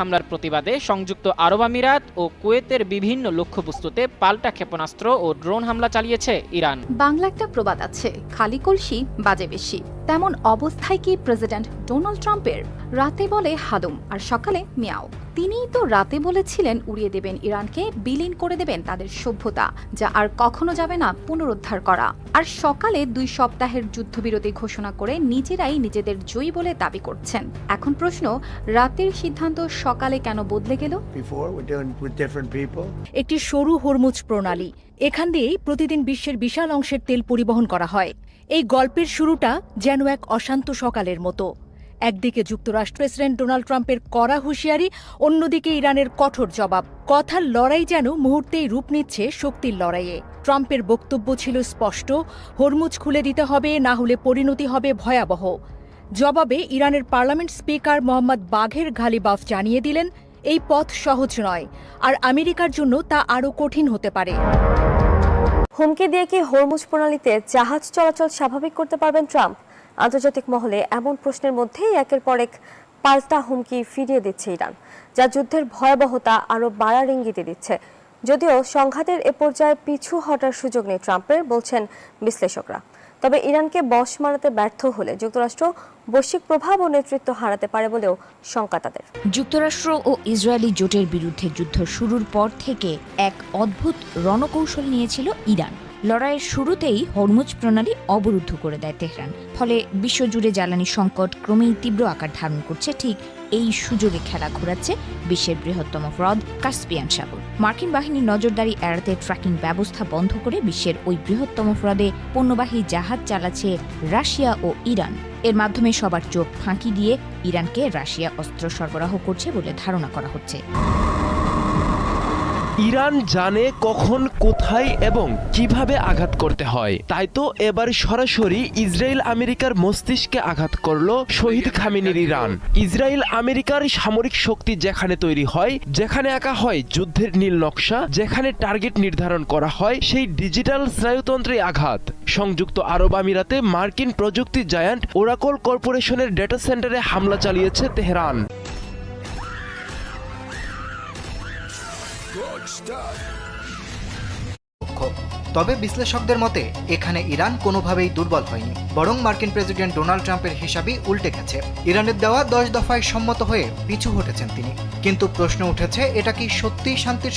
হামলার প্রতিবাদে সংযুক্ত আরব আমিরাত ও কুয়েতের বিভিন্ন লক্ষ্যবস্তুতে পাল্টা ক্ষেপণাস্ত্র ও ড্রোন হামলা চালিয়েছে ইরান। বাংলা একটা প্রবাদ আছে, খালি কলসি বাজে বেশি। তেমন অবস্থায় কি প্রেসিডেন্ট ডোনাল্ড ট্রাম্পের? রাতে বলে হাদুম আর সকালে মিয়াও। তিনিই তো রাতে বলেছিলেন উড়িয়ে দেবেন ইরানকে, বিলীন করে দেবেন তাদের সভ্যতা, যা আর কখনো যাবে না পুনরুদ্ধার করা। আর সকালে 2 সপ্তাহের যুদ্ধবিরতি ঘোষণা করে নিজেরাই নিজেদের জয়ী বলে দাবি করছেন। এখন প্রশ্ন, রাতের সিদ্ধান্ত সকালে কেন বদলে গেল? একটি সরু হরমুজ প্রণালী, এখান দিয়েই প্রতিদিন বিশ্বের বিশাল অংশের তেল পরিবহন করা হয়। এই গল্পের শুরুটা যেন এক অশান্ত সকালের মতো। একদিকে যুক্তরাষ্ট্র প্রেসিডেন্ট ডোনাল্ড ট্রাম্পের কড়া হুঁশিয়ারি, অন্যদিকে ইরানের কঠোর জবাব। কথার লড়াই যেন মুহূর্তেই রূপ নিচ্ছে শক্তির লড়াইয়ে। ট্রাম্পের বক্তব্য ছিল স্পষ্ট, হরমুজ খুলে দিতে হবে, না হলে পরিণতি হবে ভয়াবহ। জবাবে ইরানের পার্লামেন্ট স্পিকার মোহাম্মদ বাঘের ঘালিবাফ জানিয়ে দিলেন, এই পথ সহজ নয়, আর আমেরিকার জন্য তা আরও কঠিন হতে পারে। হুমকি দিয়ে কি হরমুজ প্রণালীতে জাহাজ চলাচল স্বাভাবিক করতে পারবেন ট্রাম্প? আন্তর্জাতিক মহলে এমন প্রশ্নের মধ্যেই একের পর এক পাল্টা হুমকি ফিরিয়ে দিচ্ছে ইরান, যা যুদ্ধের ভয়াবহতা আরও বাড়ার ইঙ্গিতে দিচ্ছে। যদিও সংঘাতের এ পর্যায়ে পিছু হটার সুযোগ নেই ট্রাম্পের, বলছেন বিশ্লেষকরা। তবে ইরানকে বশ মারাতে ব্যর্থ হলে যুক্তরাষ্ট্র বৈশ্বিক প্রভাব ও নেতৃত্ব হারাতে পারে বলেও শঙ্কা তাদের। যুক্তরাষ্ট্র ও ইসরায়েলি জোটের বিরুদ্ধে যুদ্ধ শুরুর পর থেকে এক অদ্ভুত রণকৌশল নিয়েছিল ইরান। লড়াইয়ের শুরুতেই হরমুজ প্রণালী অবরুদ্ধ করে দেয় তেহরান। ফলে বিশ্বজুড়ে জ্বালানি সংকট ক্রমেই তীব্র আকার ধারণ করছে। ঠিক এই সুযোগে খেলা ঘোরাচ্ছে বিশ্বের বৃহত্তম হ্রদ কাস্পিয়ান সাগর। মার্কিন বাহিনীর নজরদারি এড়াতে ট্র্যাকিং ব্যবস্থা বন্ধ করে বিশ্বের ওই বৃহত্তম হ্রদে পণ্যবাহী জাহাজ চালাচ্ছে রাশিয়া ও ইরান। এর মাধ্যমে সবার চোখ ফাঁকি দিয়ে ইরানকে রাশিয়া অস্ত্র সরবরাহ করছে বলে ধারণা করা হচ্ছে। ইরান জানে কখন, কোথায় এবং কিভাবে আঘাত করতে হয়। তাই তো এবার সরাসরি ইসরায়েল আমেরিকার মস্তিষ্কে আঘাত করলো শহীদ খামেনির ইরান। ইসরায়েল আমেরিকার সামরিক শক্তি যেখানে তৈরি হয়, যেখানে আঁকা হয় যুদ্ধের নীল নকশা, যেখানে টার্গেট নির্ধারণ করা হয়, সেই ডিজিটাল স্নায়ুতন্ত্রে আঘাত। সংযুক্ত আরব আমিরাতে মার্কিন প্রযুক্তি জায়ান্ট ওরাকল কর্পোরেশনের ডেটা সেন্টারে হামলা চালিয়েছে তেহরান। তবে বিশ্লেষকদের মতে এখানে ইরান কোনোভাবেই দুর্বল হয়নি, বরং মার্কিন প্রেসিডেন্ট ডোনাল্ড ট্রাম্পের হিসাবই উল্টে গেছে। ইরানের দেওয়া 10 দফায় সম্মত হয়ে পিছু হটেছেন তিনি। কিন্তু প্রশ্ন উঠেছে, এটা কি সত্যিই শান্তির